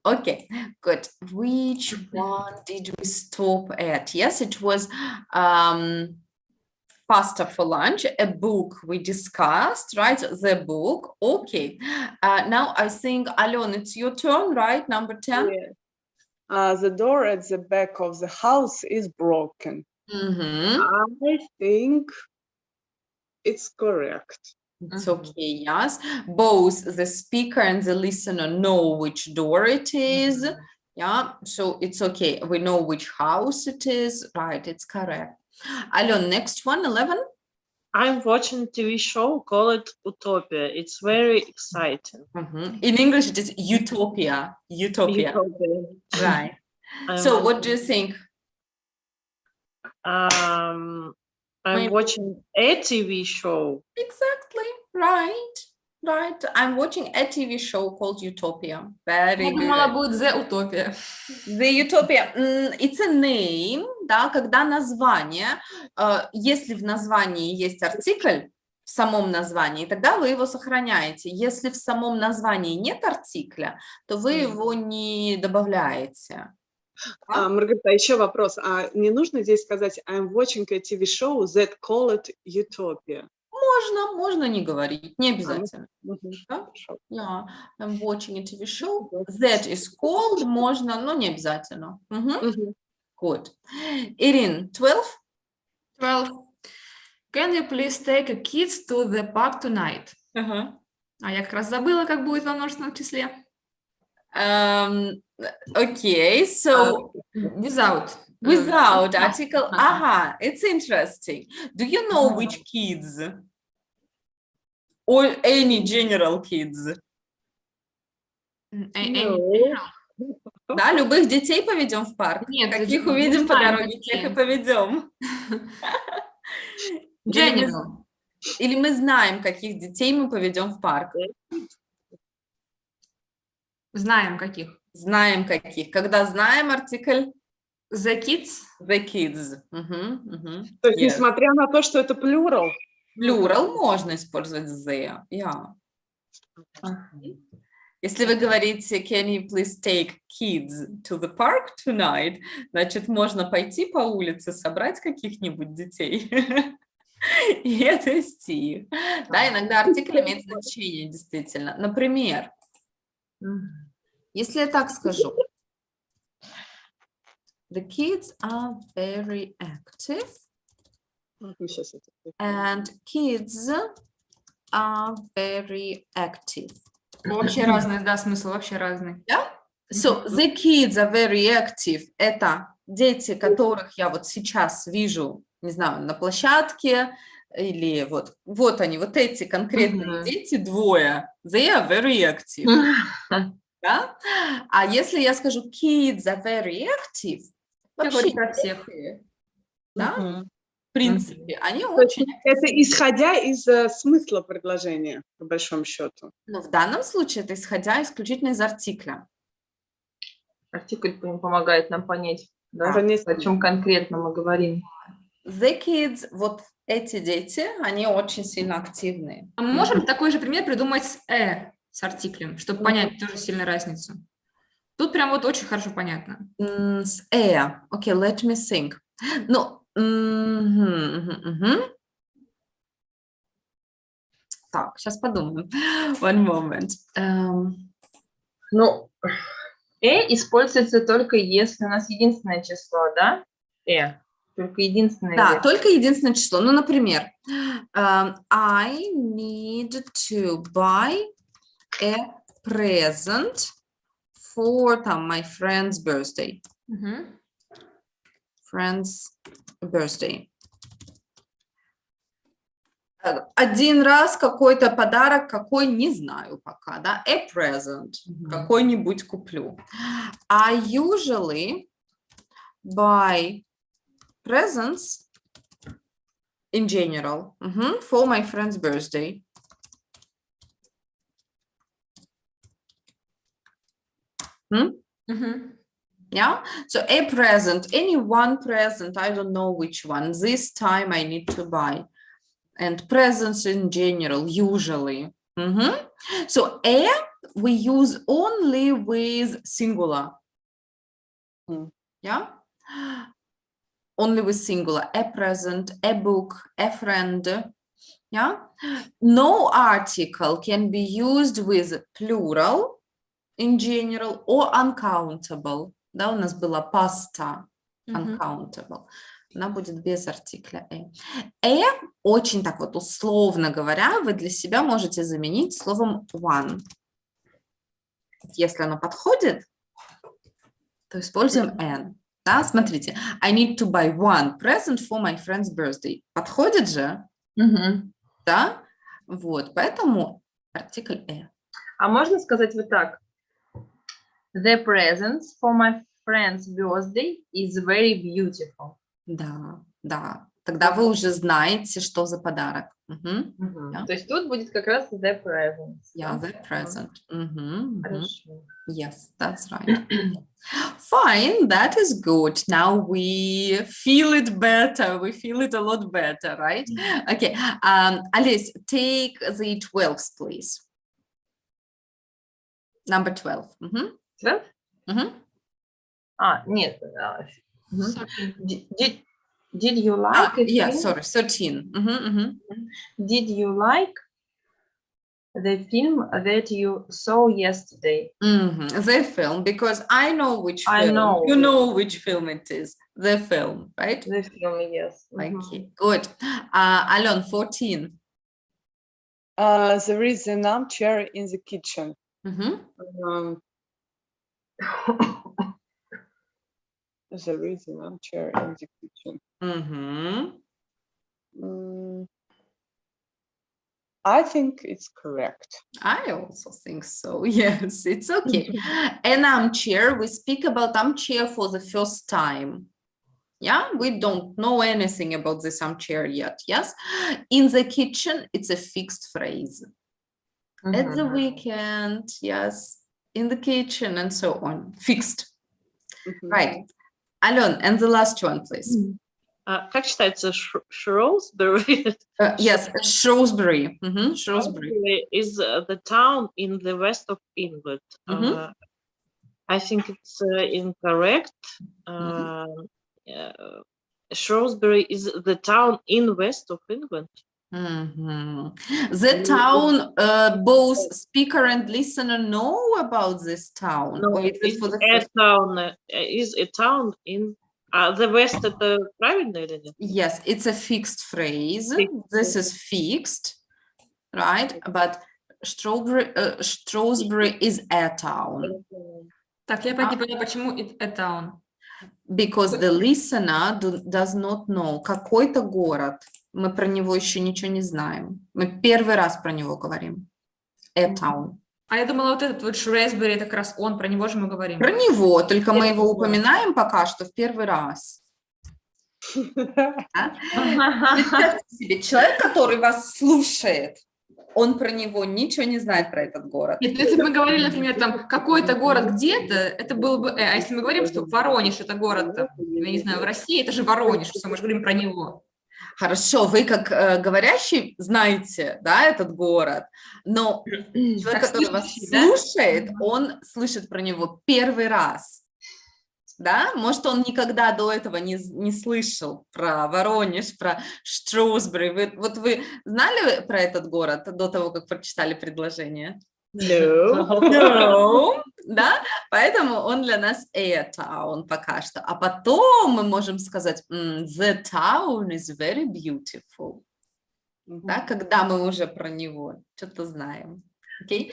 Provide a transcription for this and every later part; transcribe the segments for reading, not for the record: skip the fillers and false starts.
Okay, good. Which one did we stop at? Yes, it was pasta for lunch, a book we discussed, right? The book. Okay. Now I think, Alon, it's your turn, right? Number 10? Yeah. The door at the back of the house is broken. I think it's correct. It's okay, yes. Both the speaker and the listener know which door it is. Yeah, so it's okay. We know which house it is. Right, it's correct. Alon, next one, 11. I'm watching TV show called Utopia. It's very exciting. In English, it is Utopia. Utopia. Right. So what do you think? I'm watching a TV show. Exactly. Right. Right. I'm watching a TV show called Utopia. Very good. думала, будет The Utopia. The Utopia. It's a name, да, когда название, если в названии есть артикль, в самом названии, тогда вы его сохраняете. Если в самом названии нет артикля, то вы его не добавляете. Маргарита, еще вопрос. А не нужно здесь сказать I'm watching a TV show that called Utopia? Можно не говорить, не обязательно. Да? Yeah. I'm watching a TV show that is called, можно, но не обязательно. Good. Irene, 12? 12. Can you please take a kids to the park tonight? А я как раз забыла, как будет во множественном числе. Okay, so without article. It's interesting. Do you know which kids? Or any general kids? Да, любых детей поведем в парк. Нет, каких увидим по дороге, тех и поведем. General. Или мы знаем, каких детей мы поведем в парк? Знаем каких. Знаем каких. Когда знаем артикль? The kids. The kids. То есть, несмотря на то, что это plural? Plural можно использовать the. Yeah. Если вы говорите, can you please take kids to the park tonight, значит, можно пойти по улице, собрать каких-нибудь детей и отвезти их. Да, иногда артикль имеет значение, действительно. Например, если я так скажу, the kids are very active, and kids are very active. Вообще разный, да, смысл вообще разный. Yeah? So, the kids are very active. Это дети, которых я вот сейчас вижу, не знаю, на площадке, или вот они, вот эти конкретные дети, двое. They are very active. Да? А если я скажу kids are very active, вообще про всех. Да? В принципе, они очень... Это исходя из смысла предложения, по большому счету. Но в данном случае это исходя исключительно из артикля. Артикль помогает нам понять, да, о чем конкретно мы говорим. The kids, вот эти дети, они очень сильно активные. А мы можем такой же пример придумать с артиклем, чтобы понять тоже сильно разницу. Тут прям вот очень хорошо понятно. С Okay, let me think. Ну, Так, сейчас подумаем. One moment. Ну, используется только если у нас единственное число, да? Только единственное. Да, только единственное число. Ну, например, I need to buy a present for my friend's birthday. Friend's birthday. Один раз какой-то подарок, какой, не знаю пока, да, a present, какой-нибудь куплю. I usually buy presents in general for my friend's birthday. Yeah, so a present, any one present, I don't know which one. This time I need to buy. And presents in general, usually. So we use only with singular. Yeah, only with singular. A present, a book, a friend. Yeah, no article can be used with plural in general or uncountable. Да, у нас была pasta, uncountable. Она будет без артикля a. Очень так вот условно говоря, вы для себя можете заменить словом one. Если оно подходит, то используем an. Да, смотрите, I need to buy one present for my friend's birthday. Подходит же? Да? Вот, поэтому артикль a. А можно сказать вот так? The presents for my friend's birthday is very beautiful. Да, да. Тогда вы уже знаете, что за подарок. Yeah. То есть тут будет как раз the presents. Yeah, the present. Хорошо. Yes, that's right. Fine, that is good. Now we feel it better. We feel it a lot better, right? Okay. Alice, take the 12s, please. Number 12. 12? Нет. 13. Did you like it? Yeah, sorry, 13. Did you like the film that you saw yesterday? The film, because I know which film. I know. You know which film it is. The film, right? The film, yes. Okay, good. Alon, 14. There is an armchair in the kitchen. There is an armchair in the kitchen. I think it's correct. I also think so. Yes, it's okay. An armchair, we speak about armchair for the first time. Yeah, we don't know anything about this armchair yet. Yes, in the kitchen, it's a fixed phrase. At the weekend, yes, in the kitchen and so on. Fixed. Right. Alon, and the last one, please. Как читается Shrewsbury? Yes, Shrewsbury. Shrewsbury is the town in the west of England. I think it's incorrect. Shrewsbury is the town in west of England. The town, both speaker and listener know about this town. No, it's a town in the west. Это правильно или нет? Yes, it's a fixed phrase. This is fixed, right? But Shrewsbury is a town. Так, я опять не поняла, почему a town. Because the listener does not know. Какой-то город. Мы про него еще ничего не знаем. Мы первый раз про него говорим. A town. А я думала, вот этот вот Shrewsbury, это как раз он, про него же мы говорим. Про него, только мы его упоминаем пока что в первый раз. Представьте себе, человек, который вас слушает, он про него ничего не знает, про этот город. Нет, если бы мы говорили, например, там какой-то город где-то, это было бы а если мы говорим, что Воронеж это город, там, я не знаю, в России, это же Воронеж, что мы же говорим про него. Хорошо, вы как говорящий знаете, да, этот город, но человек, который вас слушает, он слышит про него первый раз. Да? Может, он никогда до этого не слышал про Воронеж, про Shrewsbury. Вы знали про этот город до того, как прочитали предложение? No. Да? Поэтому он для нас a town пока что. А потом мы можем сказать the town is very beautiful. Да? Когда мы уже про него что-то знаем. Okay?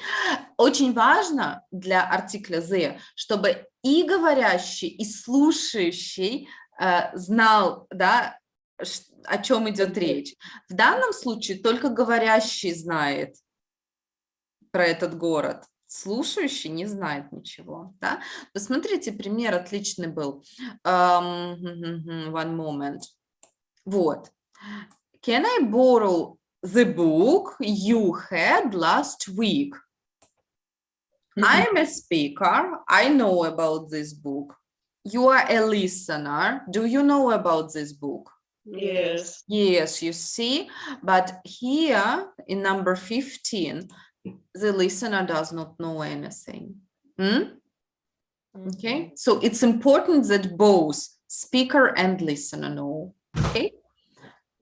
Очень важно для артикля the, чтобы и говорящий, и слушающий знал, да, о чем идет речь. В данном случае только говорящий знает про этот город, слушающий не знает ничего. Да? Посмотрите, пример отличный был. One moment. Вот. Can I borrow the book you had last week? I'm a speaker. I know about this book. You are a listener. Do you know about this book? Yes. Yes, you see. But here in number 15, the listener does not know anything. Okay, so it's important that both speaker and listener know. Okay,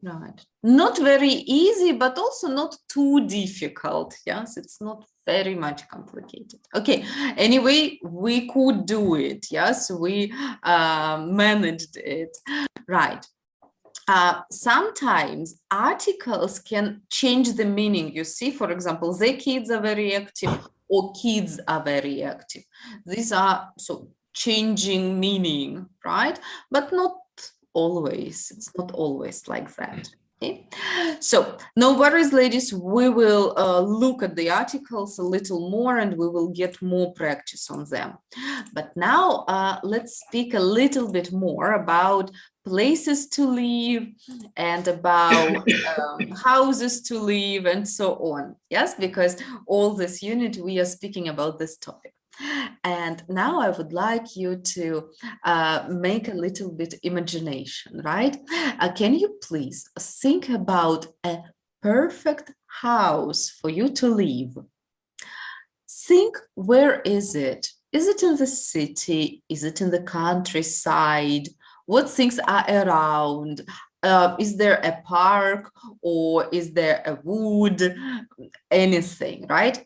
right. Not very easy, but also not too difficult. Yes, it's not very much complicated. Okay, anyway, we could do it. Yes, we managed it. Right. Sometimes articles can change the meaning. You see, for example, the kids are very active or kids are very active. These are so changing meaning, right? But not always. It's not always like that. Okay? So no worries, ladies. We will look at the articles a little more and we will get more practice on them. But now let's speak a little bit more about places to live and about houses to live and so on. Yes, because all this unit we are speaking about this topic. And now I would like you to make a little bit imagination, right? Can you please think about a perfect house for you to live? Think, where is it? Is it in the city? Is it in the countryside? What things are around? Is there a park or is there a wood? Anything, right?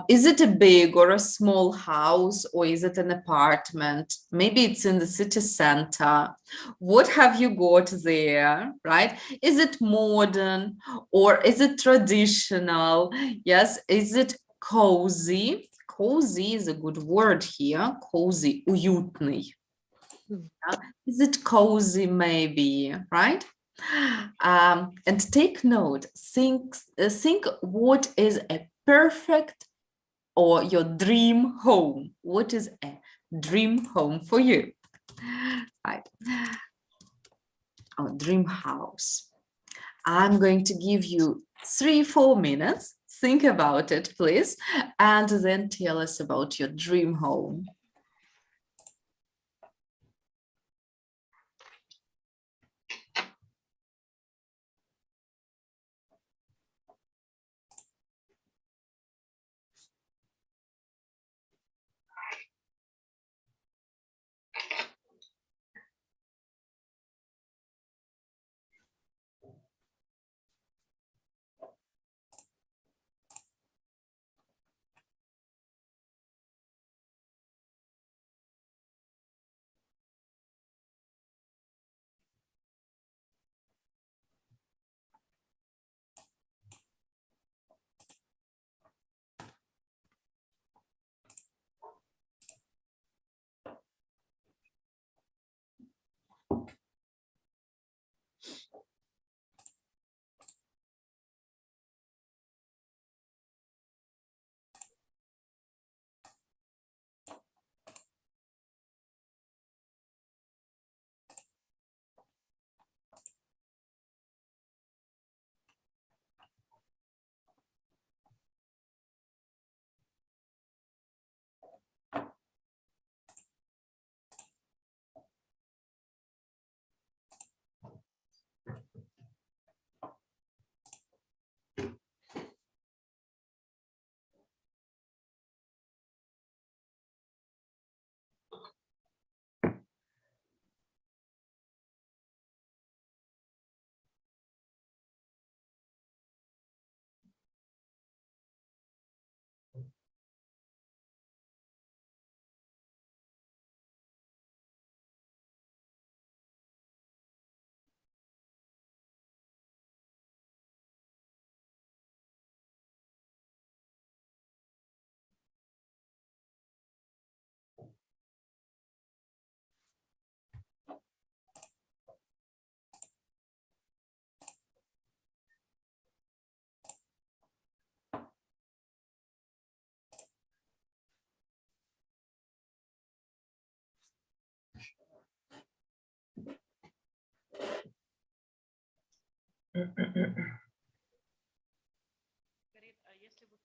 Is it a big or a small house or is it an apartment? Maybe it's in the city center. What have you got there, right? Is it modern or is it traditional? Yes, is it cozy? Cozy is a good word here. Cozy, уютный. Is it cozy maybe, right? And take note, think what is a perfect or your dream home. What is a dream home for you? Right. Or dream house. I'm going to give you 3-4 minutes. Think about it, please, and then tell us about your dream home.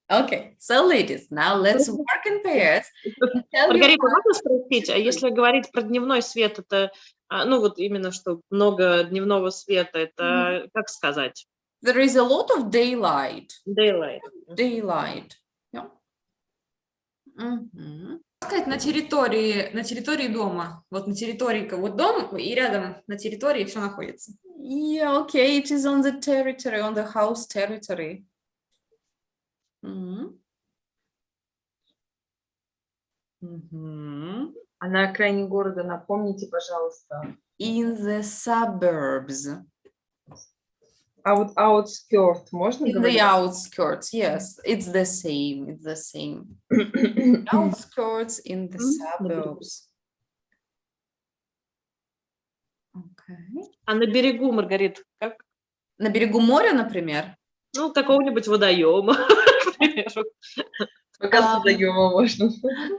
Okay, so ladies, now let's work in pairs. Маргарита, можно спросить, а если говорить про дневной свет, это, ну вот именно, что много дневного света, это как сказать? There is a lot of daylight. Daylight. Daylight. Yeah. Сказать, на территории дома. Вот на территории, вот дом, и рядом на территории все находится. Yeah, okay, it is on the territory, on the house territory. А на окраине города, напомните, пожалуйста. In the suburbs. А вот outskirt можно In the говорить? outskirts, yes, it's the same. It's the same. Outskirts in the suburbs. Okay. А на берегу, Маргарит, как? На берегу моря, например? Ну, какого-нибудь водоема, к примеру. Пока с водоема можно.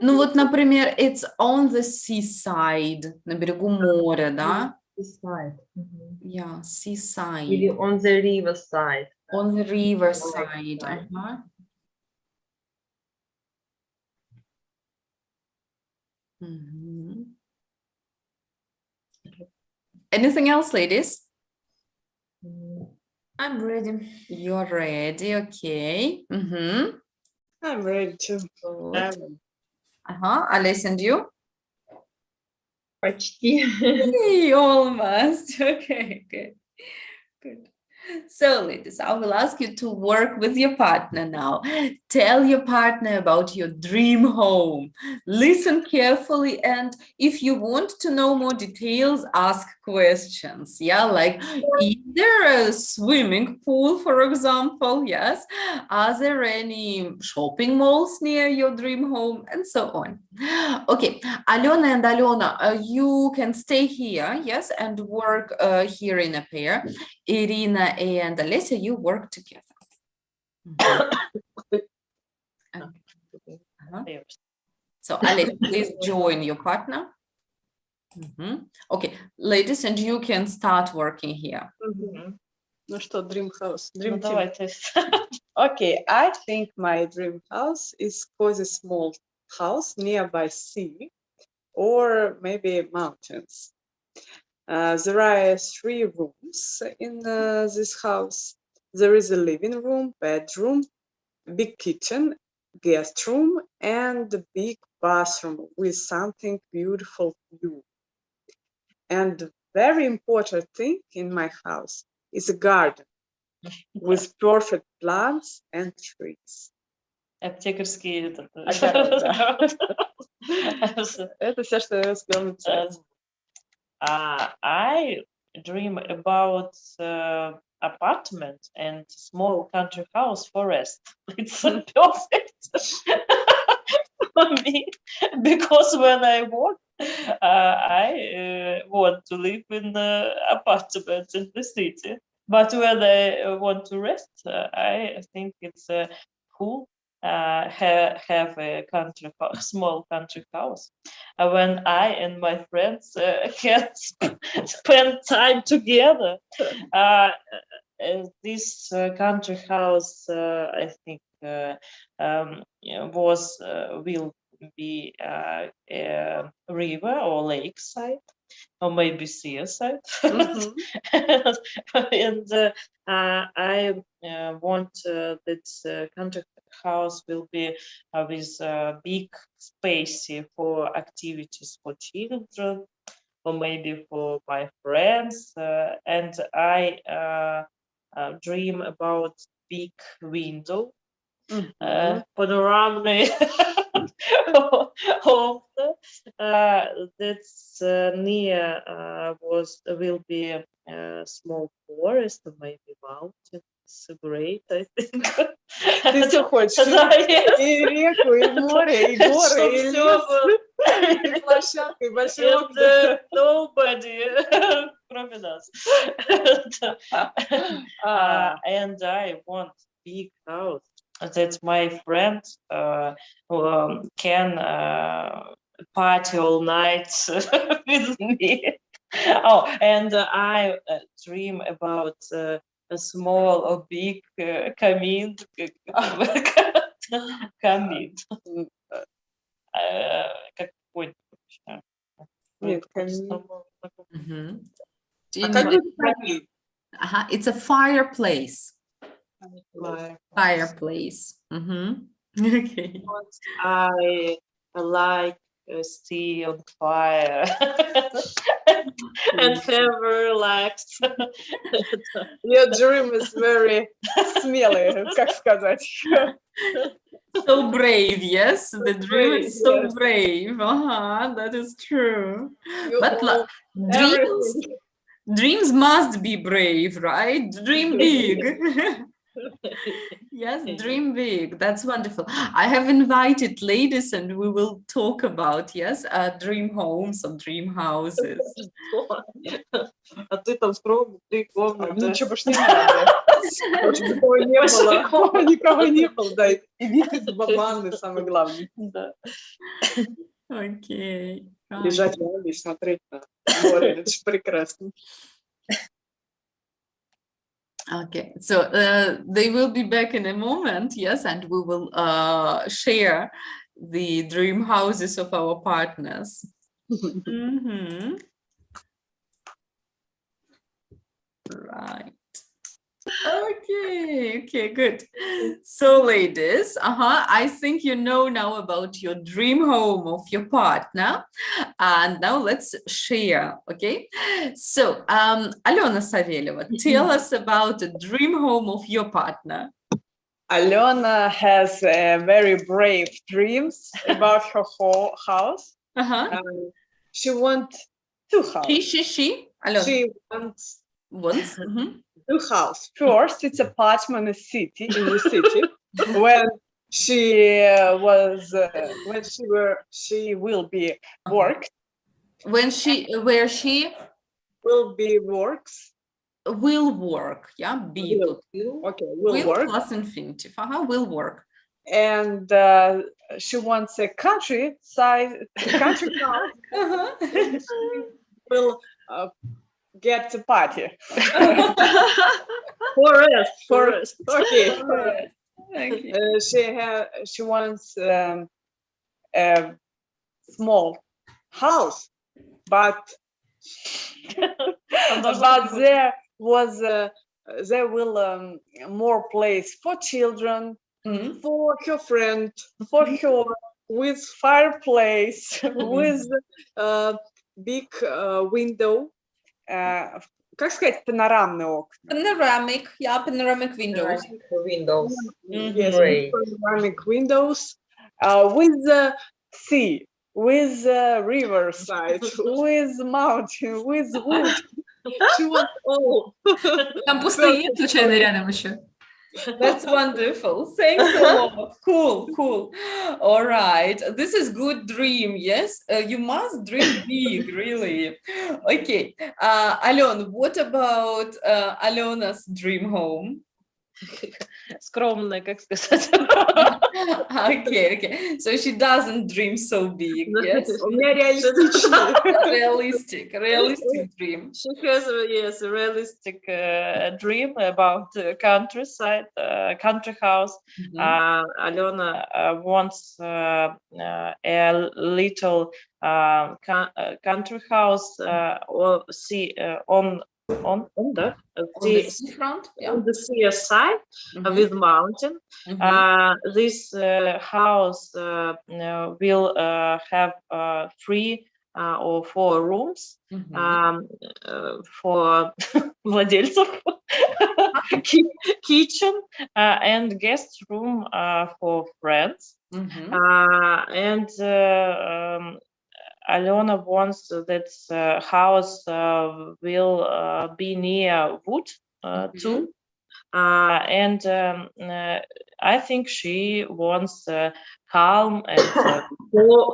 Ну вот, например, it's on the seaside, на берегу моря, да? Seaside. Yeah, seaside. Или on the river side. On the river side. Ага. Мгм. Anything else, ladies? I'm ready. You're ready, okay. Мгм. I'm ready to. Good. Ага, Alice and you? Почти. Hey, almost. Okay, good. Good. So, ladies, I will ask you to work with your partner now. Tell your partner about your dream home. Listen carefully, and if you want to know more details, ask questions. Yeah, like, is there a swimming pool, for example? Yes. Are there any shopping malls near your dream home? And so on. Okay, Alona and Alona, you can stay here, yes, and work here in a pair. Irina and Alessia, you work together. So, Alessia, please join your partner. Okay, ladies, and you can start working here. Ну что, dream house, Ну, dream team. давайте. Okay, I think my dream house is cozy small house nearby sea or maybe mountains. There are 3 rooms in this house. There is a living room, bedroom, big kitchen, guest room, and a big bathroom with something beautiful view. And the very important thing in my house is a garden with perfect plants and trees. Аптекарский. Это все, что я успела написать. I dream about apartment and small country house forest. It's perfect for me because when I work, I want to live in apartments in the city. But when I want to rest, I think it's cool. Have a small country house. When I and my friends can spend time together, this country house, I think, will be a river or lakeside, or maybe seaside. And I want that country house will be with big space for activities for children, or maybe for my friends. And I dream about big window, panoramic home that's near will be a small forest or maybe mountain. It's great, I think. Ты все хочешь? Да, yes. И реку, и море, и горы, и лес, и площадка, и большой окна. Nobody, кроме нас. And I want big house that my friend can party all night with me. Oh, and I dream about a small or big камин. Камин. Какой-то. Нет, камин. Мгм. А как будет камин? It's a fireplace. Like, Fireplace. Okay. I like see on fire and have relaxed. your dream is very смелый, как сказать. So brave, yes. The dream is so yes. brave. That is true. You But know dreams must be brave, right? Dream big. Yes, dream big. That's wonderful. I have invited ladies and we will talk about, yes, dream homes or dream houses. А ты там строил 3 комнаты. Ничего больше не надо. Чтобы никого не было. Никого не было, да. И вид из ванны самое главное. Да. Okay. Right. Лежать в ванне и смотреть на море. Это же прекрасно. Okay, so they will be back in a moment, yes, and we will share the dream houses of our partners. Right. Okay, good. So ladies, I think you know now about your dream home of your partner, and now let's share, okay? So, Alena Saveleva, tell us about the dream home of your partner. Alena has very brave dreams about her whole house. She wants 2 houses. She, Alena. She wants Once. 2 houses. First, it's apartment in the city. When she will be worked. Where she Will be works. will work, yeah, be. Okay, will work. Plus infinitive. Will work. And she wants a country house. Will get a party. Forest. Okay. She wants a small house, but there will more place for children, for her friend, for her, with fireplace, with big window. Как сказать, панорамные окна? Panoramic windows. Yes, panoramic windows, with the sea, with the riverside, with mountain, with wood. She wants all. Там пустые нет случайно рядом еще? That's wonderful. Thanks a lot. Cool. All right. This is good dream. Yes, you must dream big, really. Okay. Alena, what about Alena's dream home? Скромная, как сказать. Okay. So she doesn't dream so big. Yes. У меня реалистичный. Realistic dream. She has a realistic dream about countryside, country house. Alena wants a little country house or see on the seafront, on the sea side with mountain. This house will have 3 or 4 rooms for владельцев, kitchen and guest room for friends. And Alena wants that house will be near wood too. And I think she wants calm and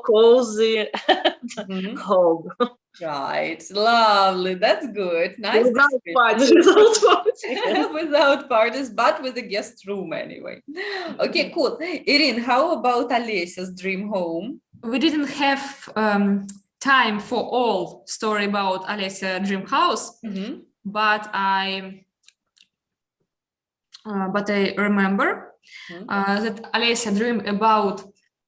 cozy home. Right, lovely. That's good. Nice. Without parties, but with a guest room anyway. Okay, cool. Irene, how about Alesia's dream home? We didn't have time for all story about Alesia dream house, but I remember that Alesia dream about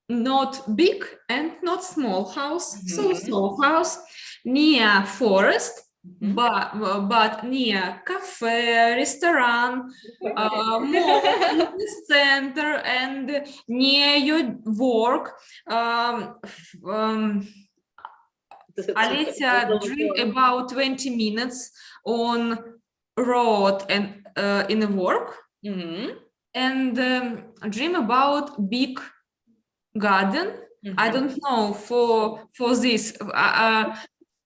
not big and not small house, so small house near forest but near cafe, restaurant, mall, business center, and near your work. Alicia dream about 20 minutes on road and in the work, and dream about big garden. I don't know for this.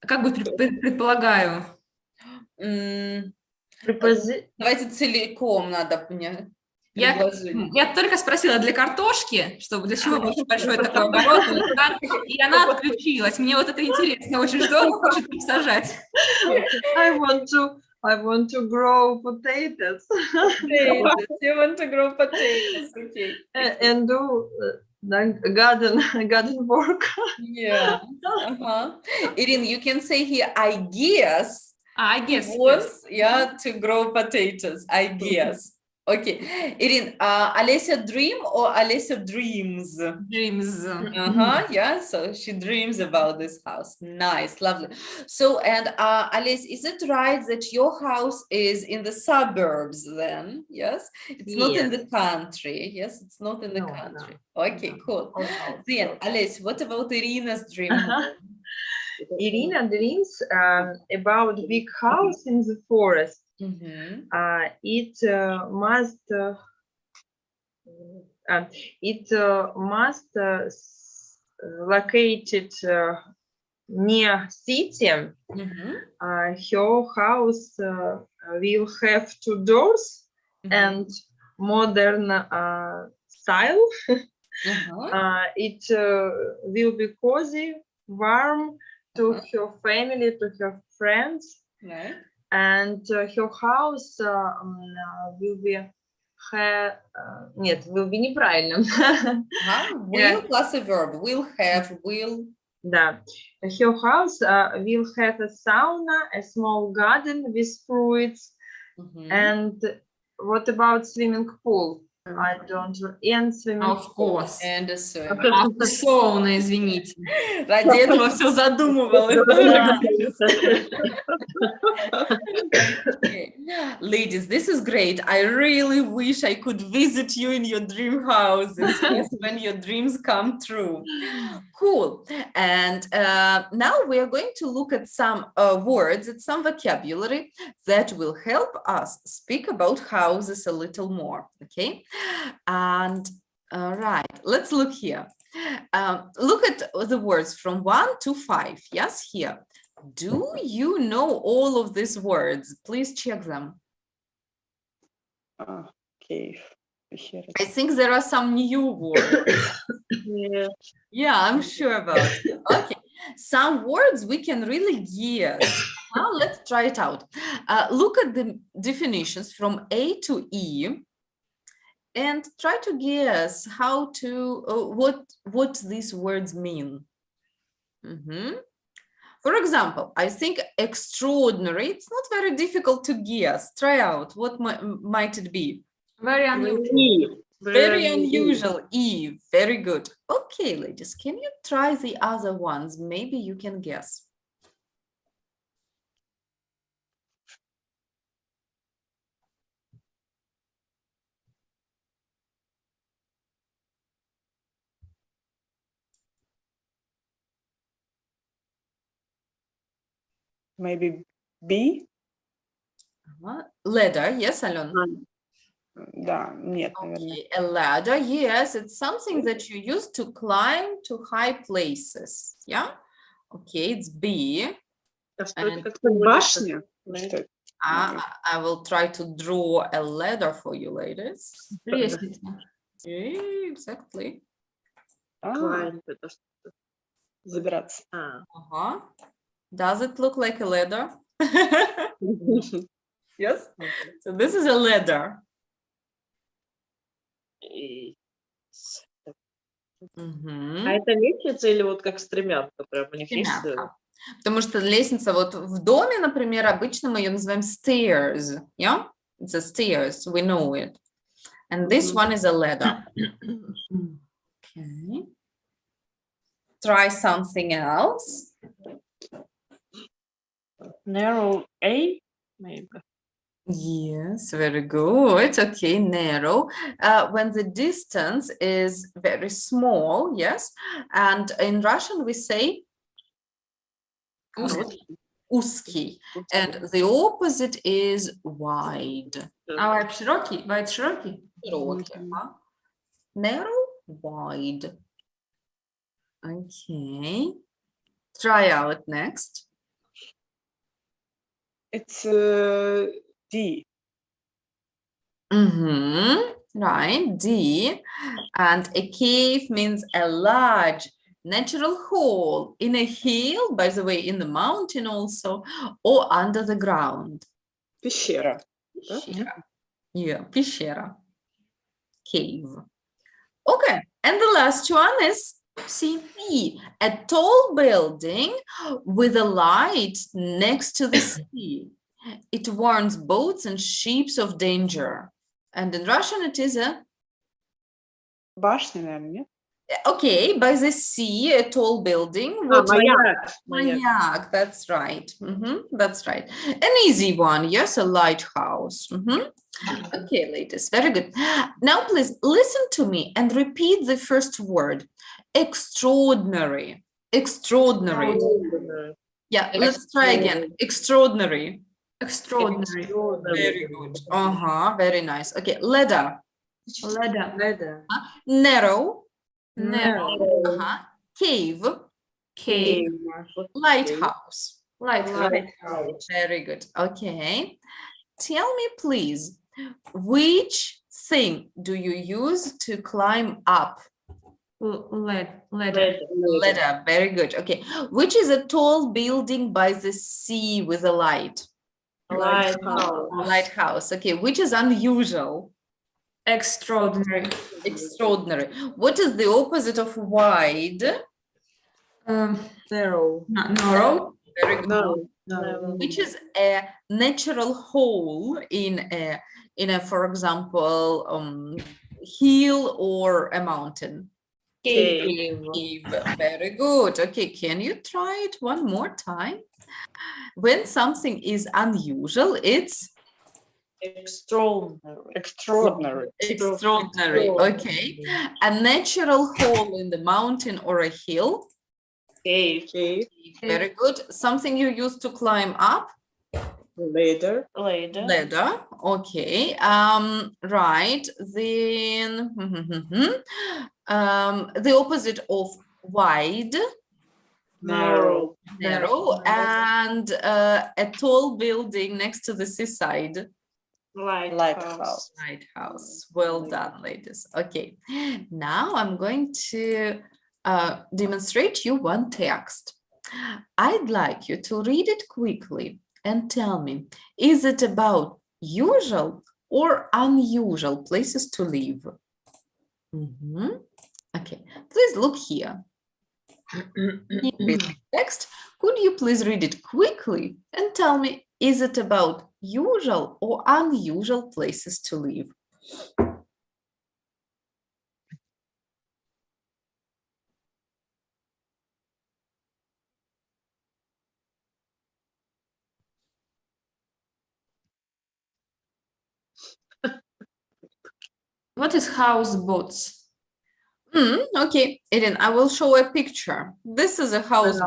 Как бы предполагаю. Давайте целиком надо мне предложить. Я только спросила для картошки, чтобы для чего большой такой оборот, и она отключилась. Мне вот это интересно, очень жду, она хочет их сажать. I want to grow potatoes. You want to grow potatoes, okay. And do garden work. Yeah. Irene, you can say here, I guess. I guess. Wants, yeah, to grow potatoes, I guess. Okay. Irene, Alessia dream or Alessia dreams? Dreams. Yeah, so she dreams about this house. Nice, lovely. So, and Alessia, is it right that your house is in the suburbs then? Yes? It's not in the country. Yes, it's not in the country. No. Okay, cool. Then, Alessia, what about Irina's dream? Irina dreams about a big house in the forest. It must located near city. Her house will have 2 doors and modern style. It will be cozy, warm to her family, to her friends. And her house will be нет, will be неправильно. Will plus a verb. Will have, will. Да. Her house will have a sauna, a small garden with fruits. And what about swimming pool? I don't. And swimming Of course. And a sauna, извините. Ради этого все задумывалось. Ladies, this is great. I really wish I could visit you in your dream houses when your dreams come true. Cool. And now we are going to look at some words, at some vocabulary that will help us speak about houses a little more. Okay. And right, let's look here. Look at the words from 1 to 5. Yes, here. Do you know all of these words? Please check them. Okay. I think there are some new words. Yeah, I'm sure about it. Okay, some words we can really guess. Now let's try it out. Look at the definitions from A to E and try to guess how to what these words mean. For example, I think extraordinary, it's not very difficult to guess. Try out. What might it be? Very unusual. Very unusual. E. Very good. Okay, ladies, can you try the other ones? Maybe you can guess. Maybe B? Ladder, yes, Alena? Да, нет, наверное. Okay, a ladder, yes, it's something that you use to climb to high places, yeah? Okay, it's B. And Башня? I will try to draw a ladder for you, ladies. Exactly. Забираться. Does it look like a ladder? Yes? So this is a ladder. А это лестница или вот как стремянка? Прям у них есть? Потому что лестница вот в доме, например, обычно мы ее называем stairs. Yeah? It's a stairs, we know it. And this one is a ladder. Okay. Try something else. Narrow A, maybe. Yes, very good. Okay, narrow. When the distance is very small, yes. And in Russian we say узкий. And the opposite is wide. А wide широкий? Wide широкий? Широкий, ага. Narrow, wide. Okay. Try out next. It's D. Right, D. And a cave means a large natural hole in a hill, by the way, in the mountain also, or under the ground. Пещера. Пещера. Yeah, пещера. Cave. Okay, and the last one is C. A tall building with a light next to the sea. It warns boats and ships of danger. And in Russian it is a Башня, наверное, нет? okay, by the sea, a tall building. Маяк. Mayak, that's right. That's right. An easy one, yes, a lighthouse. Okay, ladies, very good. Now, please listen to me and repeat the first word. Extraordinary. Extraordinary. Yeah, let's try again. Extraordinary. Extraordinary. Very good. Very nice. Okay, ladder. Ladder. Ladder. Narrow. Narrow. Cave. Cave. Lighthouse. Lighthouse. Very good. Okay. Tell me, please, which thing do you use to climb up? Ladder. Ladder. Very good. Okay. Which is a tall building by the sea with a light? Lighthouse. Okay. Which is unusual? Extraordinary. Extraordinary. What is the opposite of wide? Narrow. Narrow. Very good. No. Which is a natural hole in a, for example, hill or a mountain? Cave. Cave. Very good. Okay, can you try it one more time? When something is unusual, it's Extraordinary. extraordinary. Okay. A natural hole in the mountain or a hill? Cave. Very good. Something you use to climb up? Ladder. Ladder. Okay. Right. Then the opposite of wide? Narrow. And a tall building next to the seaside? Lighthouse. Lighthouse. Well done, ladies. Okay. Now I'm going to demonstrate you one text. I'd like you to read it quickly and tell me, is it about usual or unusual places to live? Okay, please look here. You read the text. Could you please read it quickly and tell me, is it about usual or unusual places to live? What is houseboats? Okay, Eden, I will show a picture. This is a house.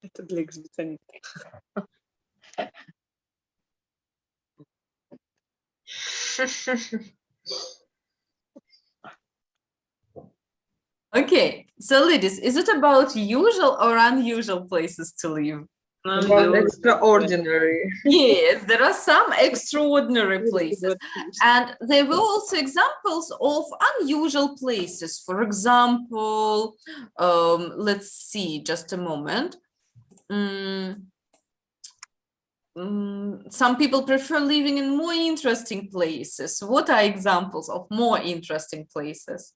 Это для эксбиционистов. Okay, so ladies, is it about usual or unusual places to live? About extraordinary. Yes, there are some extraordinary places. And there were also examples of unusual places. For example, let's see, just a moment. Some people prefer living in more interesting places. What are examples of more interesting places?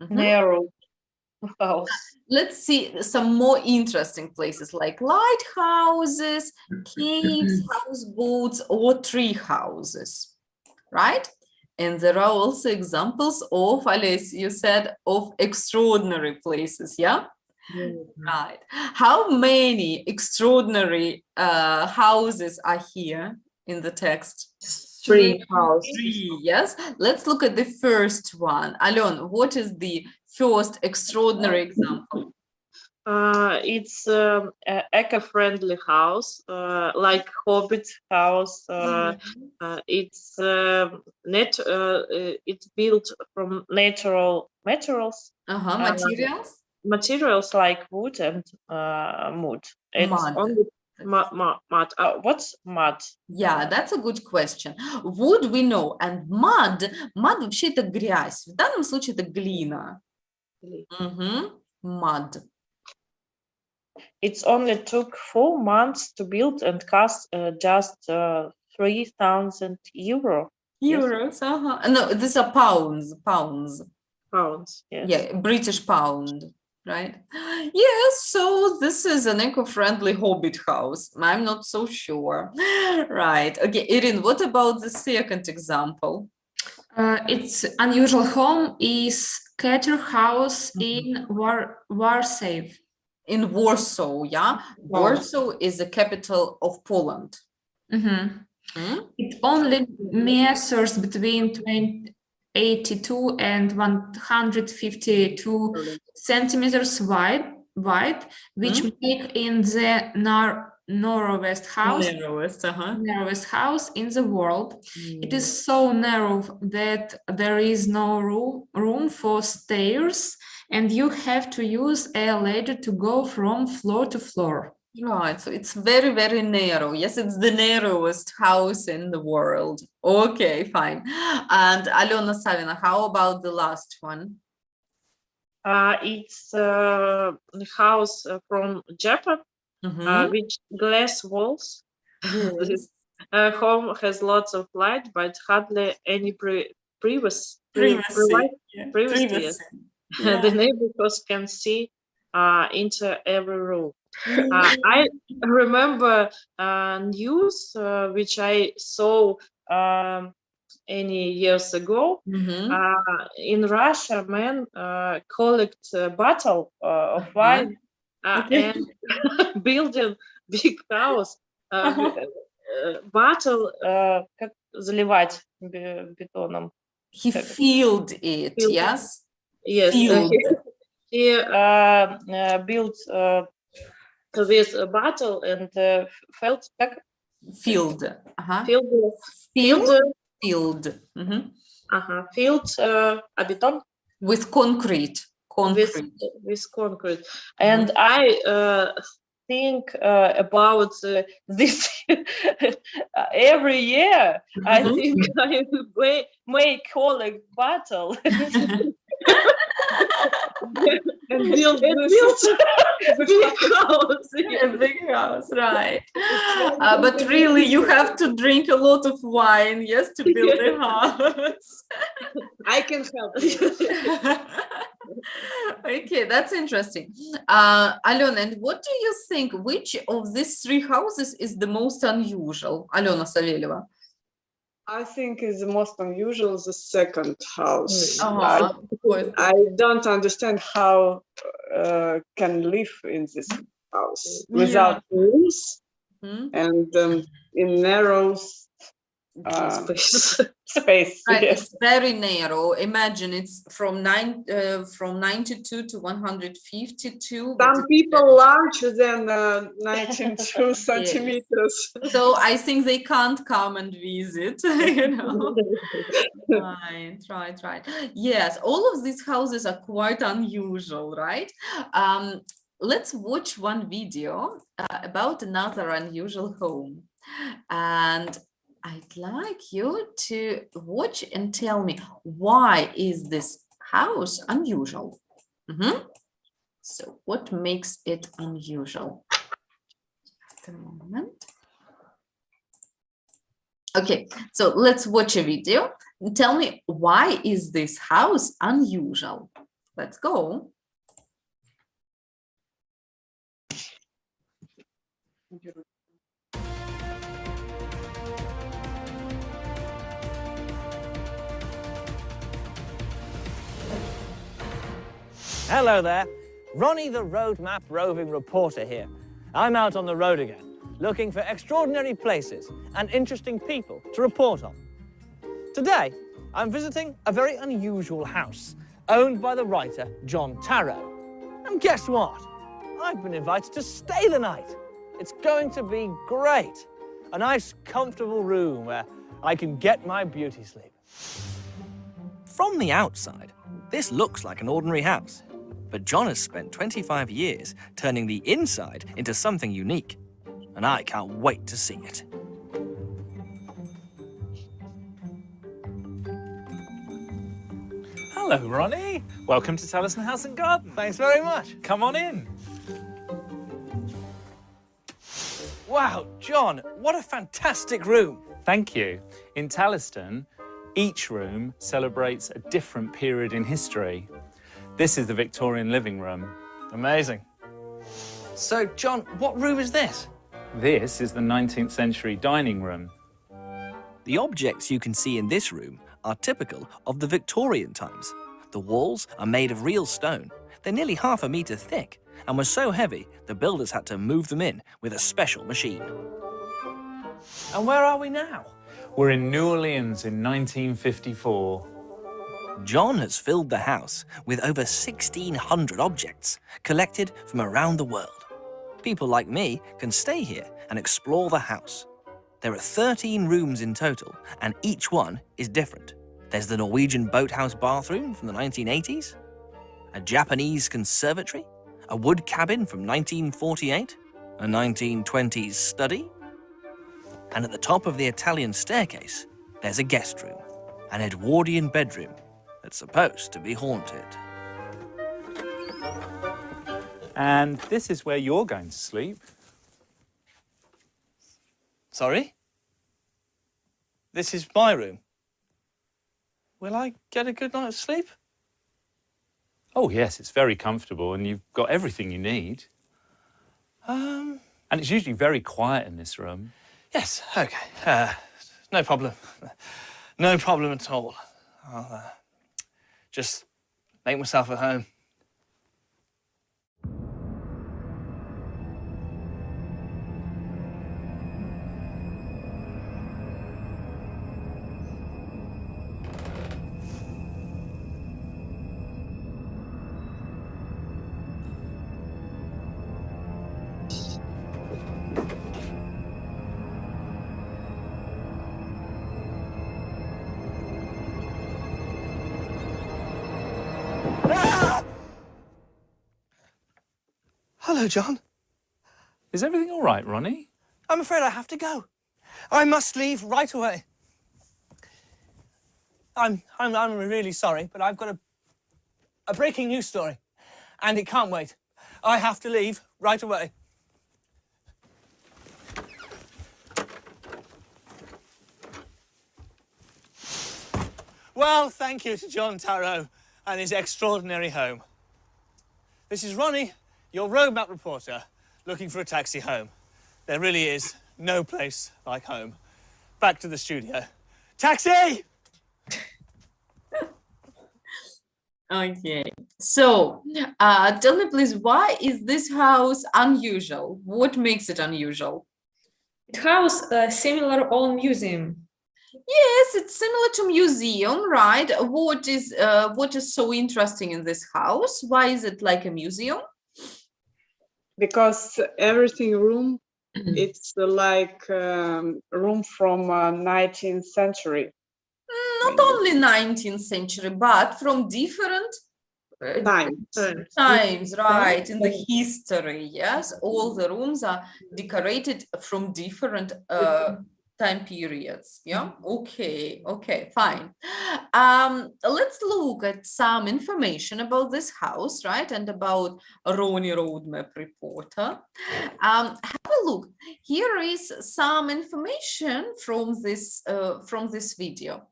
Narrow house. Let's see some more interesting places like lighthouses, caves, houseboats, or tree houses, right? And there are also examples of, Alice, you said, of extraordinary places, yeah? Right. How many extraordinary houses are here in the text? Tree house. Three, yes. Let's look at the first one. Alon, what is the first extraordinary example? It's an eco-friendly house, like Hobbit house. It's it's built from natural materials. Materials? Materials like wood and mud. It's Mud. only mud. What's mud? Yeah, that's a good question. Wood we know, and mud вообще это грязь. В данном случае это глина. Mud. It's only took 4 months to build and cost just 3,000 euro. Euros, No, these are pounds. Pounds, yes. Yeah, British pound, right? Yes, so this is an eco-friendly Hobbit house. I'm not so sure. Right. Okay, Irin, what about the second example? Its unusual home is Kater House in Warsaw. In Warsaw, yeah? Warsaw is the capital of Poland. It only measures between 82 and 152 centimeters wide, which make in the narrowest house in the world. It is so narrow that there is no room for stairs, and you have to use a ladder to go from floor to floor. Right, so it's very, very narrow. Yes, it's the narrowest house in the world. Okay, fine. And Alona Savina, how about the last one? It's a house from Japan, with glass walls. This home has lots of light, but hardly any privacy. Yes. The neighbors can see into every room. I remember news which I saw any years ago. In Russia, men collect a bottle of wine and building big house. Bottle, как заливать бетоном? He filled it, yes? Yes. He built with a bottle and filled. Filled. Filled. Filled a beton with concrete. With concrete. And I think about this every year. I think I may collect bottle and build a big house. Right? But really, you have to drink a lot of wine, yes, to build a house. I can help you. Okay, that's interesting. Alona, and what do you think? Which of these three houses is the most unusual? Alona Saveleva. I think is the most unusual the second house. I don't understand how can live in this house without rooms and in narrow space. Right, Yes. it's very narrow. Imagine it's from 92 to 152. but Some it's people larger than 92 centimeters. So I think they can't come and visit, you know. Right. Yes, all of these houses are quite unusual, right? Let's watch one video about another unusual home. And I'd like you to watch and tell me, why is this house unusual? So what makes it unusual? Just a moment. Okay, so let's watch a video and tell me, why is this house unusual? Let's go. Hello there, Ronnie the Roadmap roving reporter here. I'm out on the road again, looking for extraordinary places and interesting people to report on. Today, I'm visiting a very unusual house owned by the writer John Tarrow. And guess what? I've been invited to stay the night. It's going to be great. A nice, comfortable room where I can get my beauty sleep. From the outside, this looks like an ordinary house. But John has spent 25 years turning the inside into something unique. And I can't wait to see it. Hello, Ronnie. Welcome to Tallison House and Garden. Thanks very much. Come on in. Wow, John, what a fantastic room. Thank you. In Taliston, each room celebrates a different period in history. This is the Victorian living room. Amazing. So, John, what room is this? This is the 19th century dining room. The objects you can see in this room are typical of the Victorian times. The walls are made of real stone. They're nearly half a metre thick and were so heavy the builders had to move them in with a special machine. And where are we now? We're in New Orleans in 1954. John has filled the house with over 1,600 objects collected from around the world. People like me can stay here and explore the house. There are 13 rooms in total, and each one is different. There's the Norwegian boathouse bathroom from the 1980s, a Japanese conservatory, a wood cabin from 1948, a 1920s study, and at the top of the Italian staircase, there's a guest room, an Edwardian bedroom that's supposed to be haunted. And this is where you're going to sleep. Sorry? This is my room. Will I get a good night's sleep? Oh, yes, it's very comfortable and you've got everything you need. And it's usually very quiet in this room. Yes, okay. No problem. No problem at all. I'll just make myself at home. Hello, John. Is everything all right, Ronnie? I'm afraid I have to go. I must leave right away. I'm really sorry, but I've got a breaking news story, and it can't wait. I have to leave right away. Well, thank you to John Tarrow and his extraordinary home. This is Ronnie, your road map reporter, looking for a taxi home. There really is no place like home. Back to the studio. Taxi! Okay, so tell me please, why is this house unusual? What makes it unusual? It has a similar old museum. Yes, it's similar to museum, right? What is so interesting in this house? Why is it like a museum? Because everything room, it's like room from 19th century. Not only 19th century, but from different times, right? In the history, yes. All the rooms are decorated from different time periods. Yeah. Okay. Fine. Let's look at some information about this house, right? And about Ronnie Roadmap Reporter. Have a look. Here is some information from this video.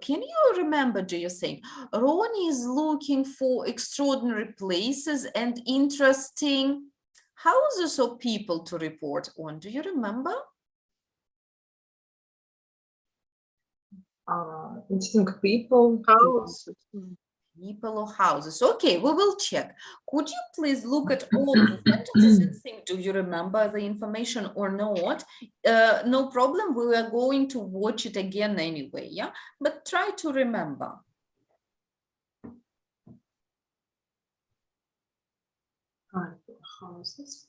Can you remember, do you think Ronnie is looking for extraordinary places and interesting houses or people to report on? Do you remember? Interesting people. House. People or houses. Okay, we will check. Could you please look at all the sentences and think, do you remember the information or not? No problem, we are going to watch it again anyway, yeah? But try to remember. Houses.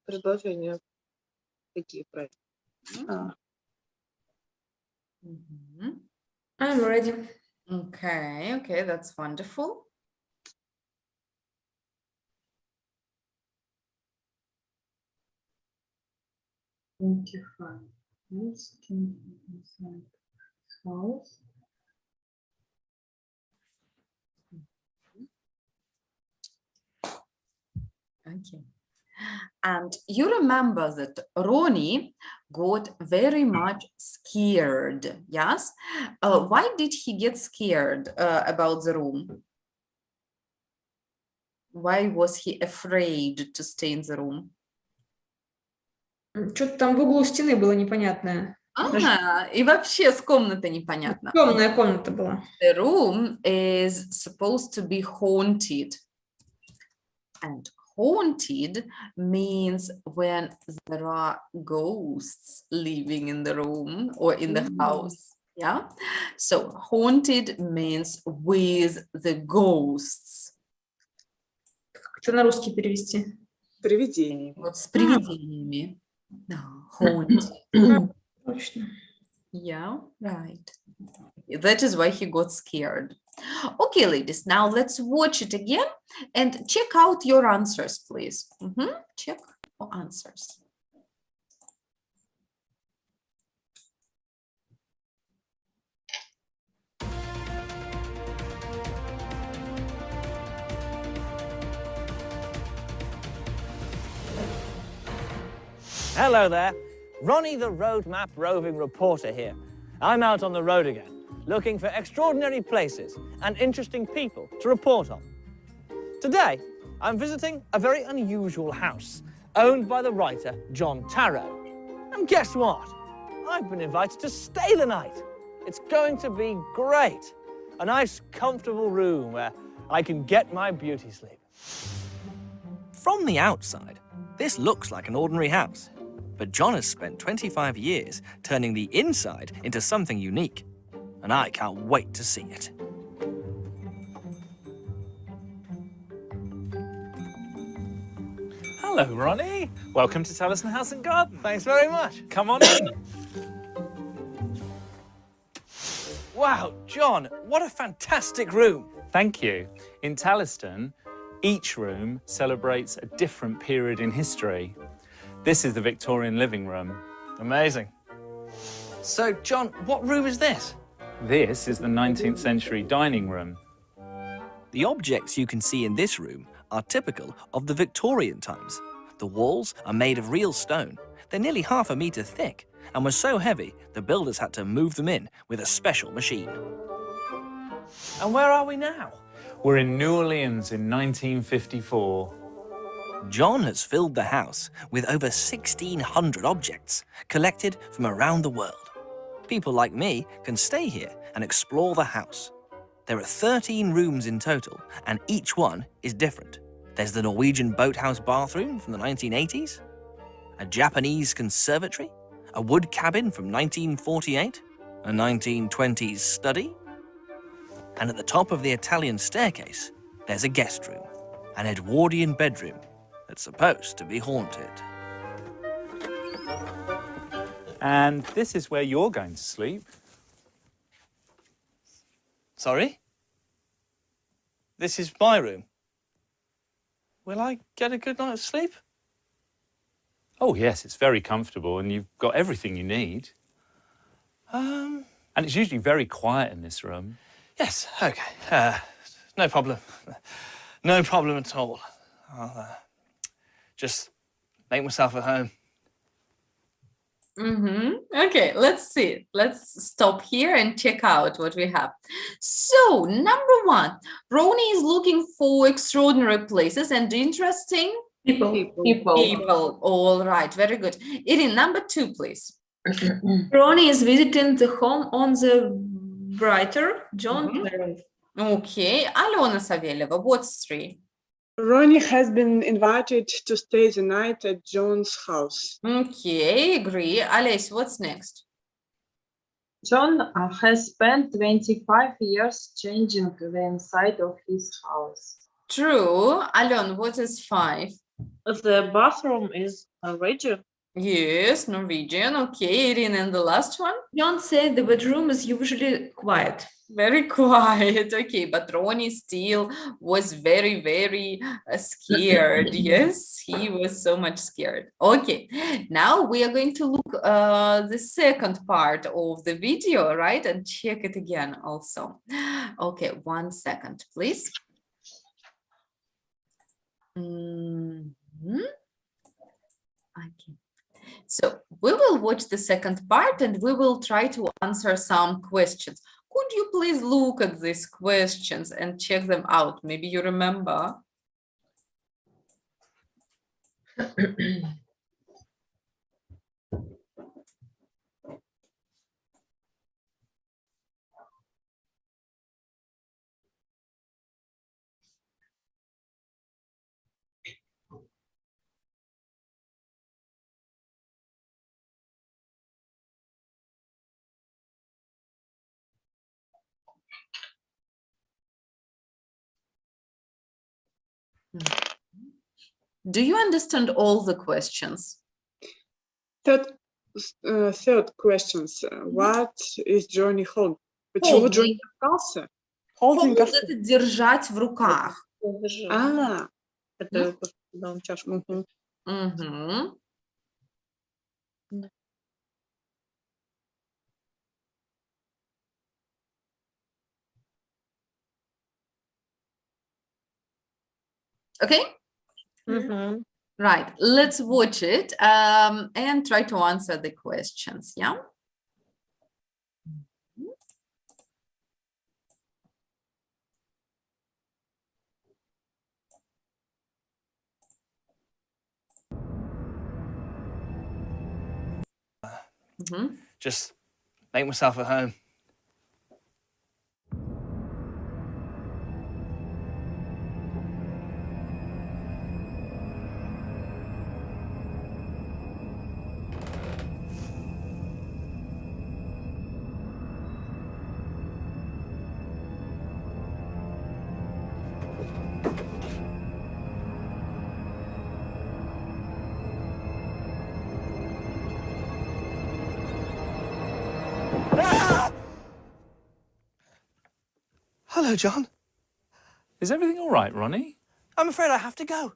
Предложения какие правильные? I'm ready. Okay, that's wonderful. House. Okay. And you remember that Ronnie got very much scared, yes? Why did he get scared about the room? Why was he afraid to stay in the room? Что-то там в углу стены было непонятное. Ага, и вообще с комнатой непонятно. Темная комната была. The room is supposed to be haunted. And haunted means when there are ghosts living in the room or in the house. Yeah. So haunted means with the ghosts. Как это на русский перевести? Привидение. Вот с привидениями. No, haunted. Точно. Yeah, right. That is why he got scared. Okay, ladies, now let's watch it again and check out your answers, please. Check your answers. Hello there. Ronnie the Road Map Roving Reporter here. I'm out on the road again, looking for extraordinary places and interesting people to report on. Today, I'm visiting a very unusual house owned by the writer John Tarrow. And guess what? I've been invited to stay the night. It's going to be great. A nice, comfortable room where I can get my beauty sleep. From the outside, this looks like an ordinary house. But John has spent 25 years turning the inside into something unique. And I can't wait to see it. Hello, Ronnie. Welcome to Tallison House and Garden. Thanks very much. Come on in. Wow, John, what a fantastic room. Thank you. In Taliston, each room celebrates a different period in history. This is the Victorian living room. Amazing. So, John, what room is this? This is the 19th century dining room. The objects you can see in this room are typical of the Victorian times. The walls are made of real stone. They're nearly 1/2 meter thick, and were so heavy the builders had to move them in with a special machine. And where are we now? We're in New Orleans in 1954. John has filled the house with over 1,600 objects collected from around the world. People like me can stay here and explore the house. There are 13 rooms in total, and each one is different. There's the Norwegian boathouse bathroom from the 1980s, a Japanese conservatory, a wood cabin from 1948, a 1920s study, and at the top of the Italian staircase, there's a guest room, an Edwardian bedroom that's supposed to be haunted. And this is where you're going to sleep. Sorry? This is my room. Will I get a good night's sleep? Oh, yes, it's very comfortable and you've got everything you need. And it's usually very quiet in this room. Yes, okay. No problem. No problem at all. I'll just make myself at home. Okay, let's see. Let's stop here and check out what we have. So, number one, Ronnie is looking for extraordinary places and interesting people. All right, very good. Irin, number two, please. Ronnie is visiting the home on the writer John Parent. Okay, Alena Saveleva, what's three? Ronnie has been invited to stay the night at John's house. Okay, agree. Ales, what's next? John has spent 25 years changing the inside of his house. True. Alon, what is five? The bathroom is Norwegian. Yes, Norwegian. Okay, Irina, and the last one? John said the bedroom is usually quiet. Very quiet. Okay, but Ronnie still was very, very scared. Yes, he was so much scared. Okay, now we are going to look the second part of the video, right? And check it again also. Okay, 1 second, please. Okay. So we will watch the second part and we will try to answer some questions. Could you please look at these questions and check them out? Maybe you remember. Do you understand all the questions? Third questions. What is Johnny holding? Почему Johnny остался? Holding. Hold это держать в руках. Это когда он чашку. Угу. Okay? Right, let's watch it and try to answer the questions, yeah? Just make myself at home. Hello, John. Is everything all right, Ronnie? I'm afraid I have to go.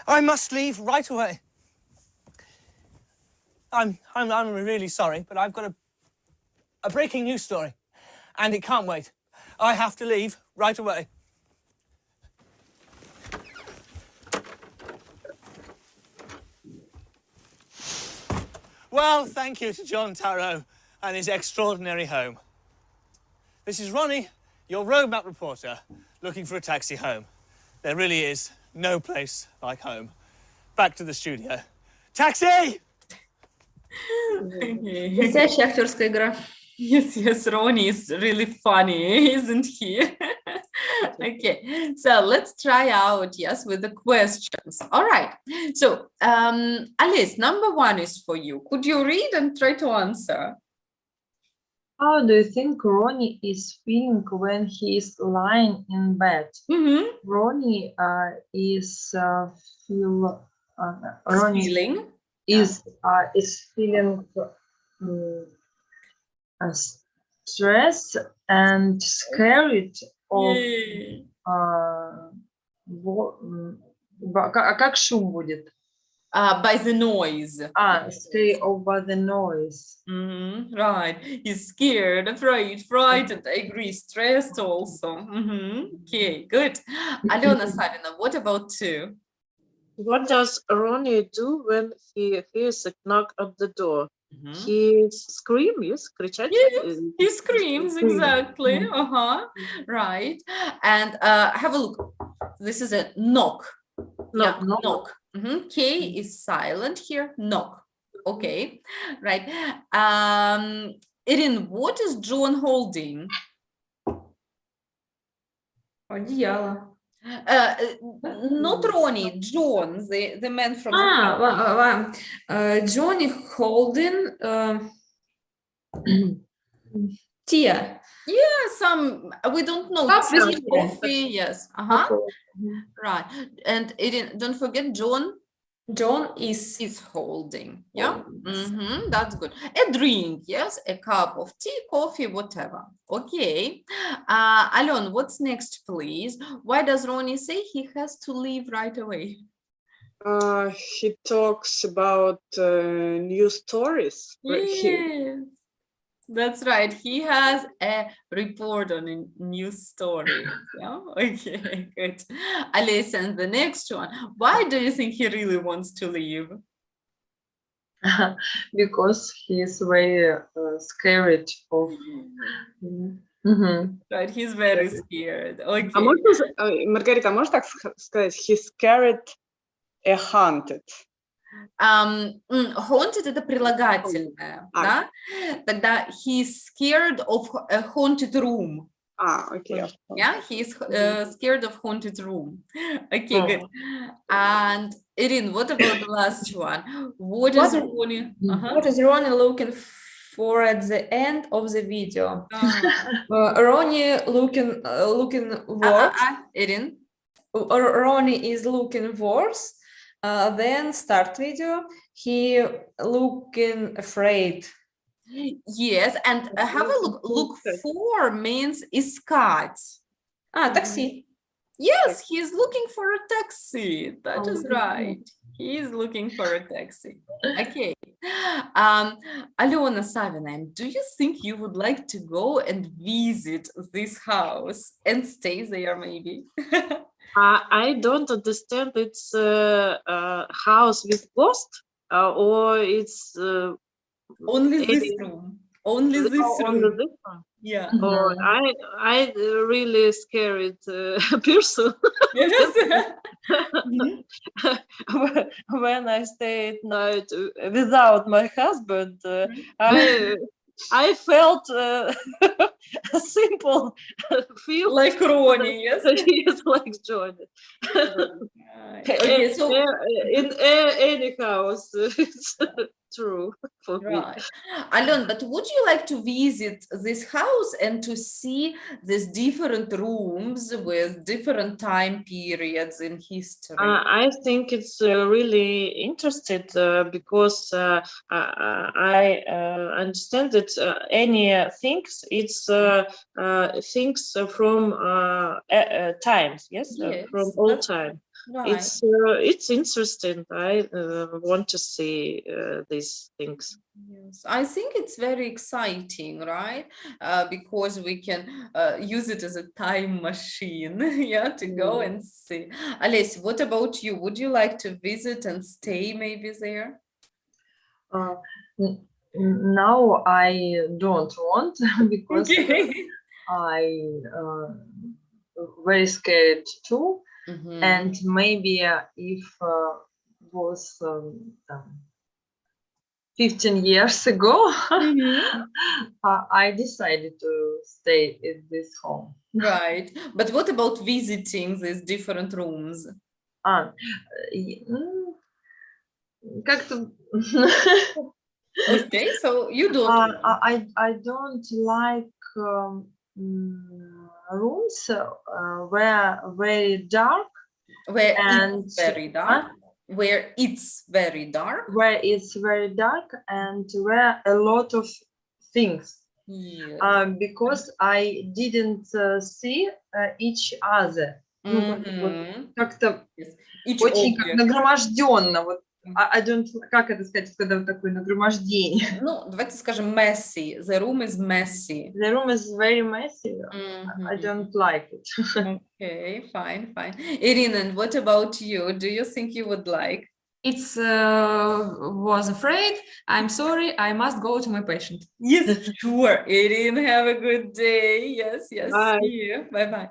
I must leave right away. I'm really sorry, but I've got a breaking news story, and it can't wait. I have to leave right away. Well, thank you to John Tarrow and his extraordinary home. This is Ronnie, your road map reporter, looking for a taxi home. There really is no place like home. Back to the studio. Taxi! Настоящая актерская игра. Yes, yes, Ronnie is really funny, isn't he? Okay, so let's try out, yes, with the questions. All right, so Alice, number 1 is for you. Could you read and try to answer? How do you think Ronnie is feeling when he is lying in bed? Ronnie is Ronnie Feeling? is feeling stressed and scared of Yay. как шум будет? By the noise. Scared over the noise. Right. He's scared, afraid, frightened. I agree. Stressed also. Okay, good. Alena Savina, what about 2? What does Ronnie do when he hears a knock at the door? He screams, yes, кричать? Yes, he screams, exactly. Right. And have a look. This is a knock. Knock. K is silent here. Knock. Okay. Right. Irin, what is John holding? Одеяло. Not Ronnie, John, the man from the Johnny holding tea. Yeah, some we don't know. Cup with Tea, coffee, yes. Right. And Irin, don't forget John is holding. Yeah. That's good. A drink, yes, a cup of tea, coffee, whatever. Okay. Alon, what's next, please? Why does Ronnie say he has to leave right away? He talks about new stories. Yes. That's right. He has a report on a news story. Yeah. Okay, good. Alice, and the next one. Why do you think he really wants to leave? Because he is very scared of. Right, he's very scared. Okay. Маргарита, а можешь так сказать? He's scared a haunted. Haunted это прилагательное, да? Тогда he's scared of a haunted room. Okay. Yeah, he's scared of haunted room. Okay, good. And Irin, what about the last one? What is Ronnie looking for at the end of the video? Ronnie looking worse. Irin? Ronnie is looking worse. Then start video. He looking afraid. Yes, and have a look. Look for means искать. Taxi. Yes, he is looking for a taxi. That is right. He is looking for a taxi. Okay. Alena Savina, do you think you would like to go and visit this house and stay there maybe? I don't understand. It's a house with ghost or it's only this room. Only this room. Yeah. Oh, I really scared person. When I stay at night without my husband, I felt a simple feel like Ronnie, yes? Yes, like Johnny. Okay, so in any house, it's true for me. Alon, but would you like to visit this house and to see these different rooms with different time periods in history? I think it's really interesting because I understand that any things, it's things from times, yes, from all time. Right. It's interesting. I want to see these things. Yes, I think it's very exciting, right? Because we can use it as a time machine, yeah, to go and see. Alice, what about you? Would you like to visit and stay maybe there? Now I don't want because Okay. I very scared too. Mhm. And maybe if was 15 years ago, I decided to stay in this home. Right. But what about visiting these different rooms? Как-то Okay, so you don't want. I don't like rooms where very dark Where and it's very dark. Where it's very dark. where it's very dark and where a lot of things. Yeah. Because I didn't see each other. Mhm. Как-то Yes. Each очень как object. нагроможденно. Вот, I don't, как это сказать, когда вот такое нагромождение. Ну, давайте скажем messy. The room is messy. The room is very messy. I Mhm. don't like it. Okay, fine. Irina, and what about you? Do you think you would like? It's was afraid. I'm sorry. I must go to my patient. Yes, sure. Irina, have a good day. Yes. Bye. See you. Bye.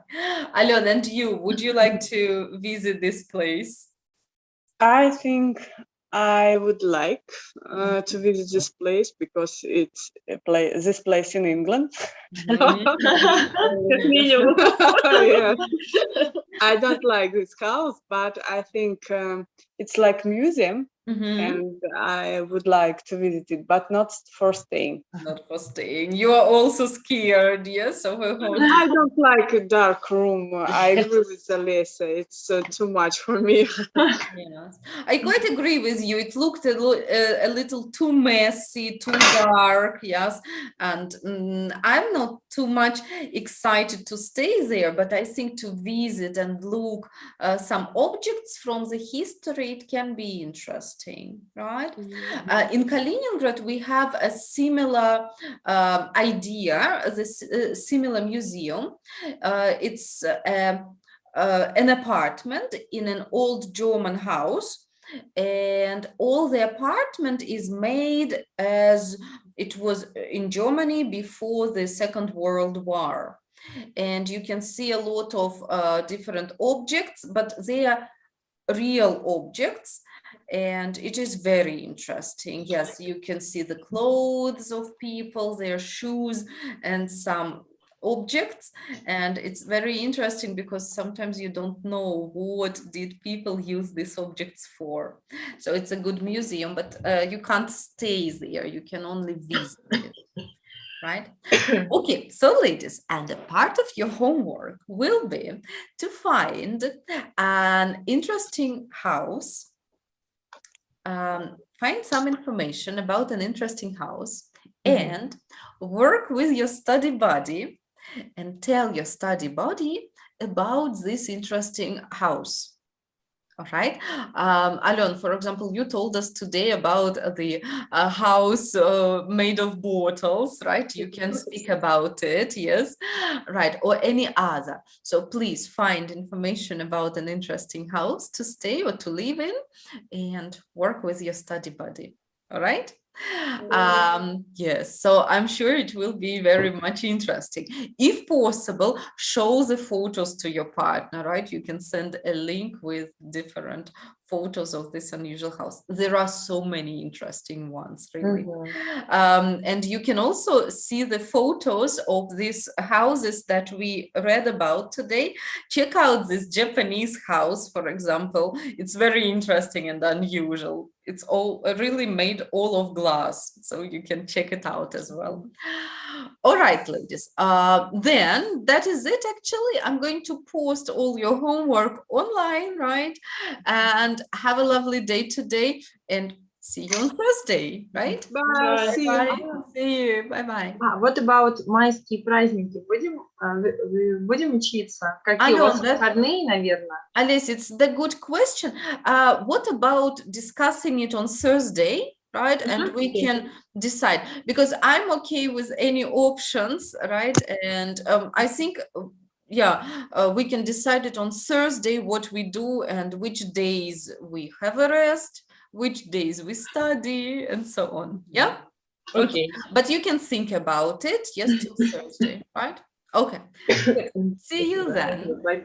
Alon, and you, would you like to visit this place? I think I would like to visit this place because it's this place in England. Как минимум. Yeah. I don't like this house, but I think it's like museum, and I would like to visit it, but not for staying. Not for staying. You are also scared, yes, of a haunted. I don't like a dark room. I agree with Alessa. It's too much for me. Yes, I quite agree with you. It looked a little too messy, too dark, yes, and I'm not too much excited to stay there, but I think to visit and look some objects from the history, it can be interesting, right? In Kaliningrad, we have a similar idea, this similar museum. It's an apartment in an old German house, and all the apartment is made as it was in Germany before the Second World War. And you can see a lot of different objects, but they are real objects, and it is very interesting. Yes, you can see the clothes of people, their shoes, and some objects, and it's very interesting because sometimes you don't know what did people use these objects for. So it's a good museum, but you can't stay there, you can only visit it. Right? Okay, so ladies, and a part of your homework will be to find an interesting house, find some information about an interesting house, and work with your study buddy and tell your study buddy about this interesting house. All right. Alon, for example, you told us today about the house made of bottles, right? You can speak about it, yes, right, or any other. So please find information about an interesting house to stay or to live in and work with your study buddy. All right. Yes, so I'm sure it will be very much interesting. If possible, show the photos to your partner, right? You can send a link with different photos of this unusual house. There are so many interesting ones, really. And you can also see the photos of these houses that we read about today. Check out this Japanese house, for example. It's very interesting and unusual. It's all really made all of glass, so you can check it out as well. All right, ladies, then that is it. Actually, I'm going to post all your homework online, right? And have a lovely day today, and see you on Thursday, right? Bye. See you. Bye. See you. Bye-bye. What about майские праздники? Будем учиться? Какие у вас выходные, наверное? Alice, it's the good question. What about discussing it on Thursday? Right, and we can decide, because I'm okay with any options, right? And I think, we can decide it on Thursday what we do and which days we have a rest, which days we study, and so on. Yeah? Okay. But you can think about it, yes, till Thursday, right? Okay. See you then. Bye-bye.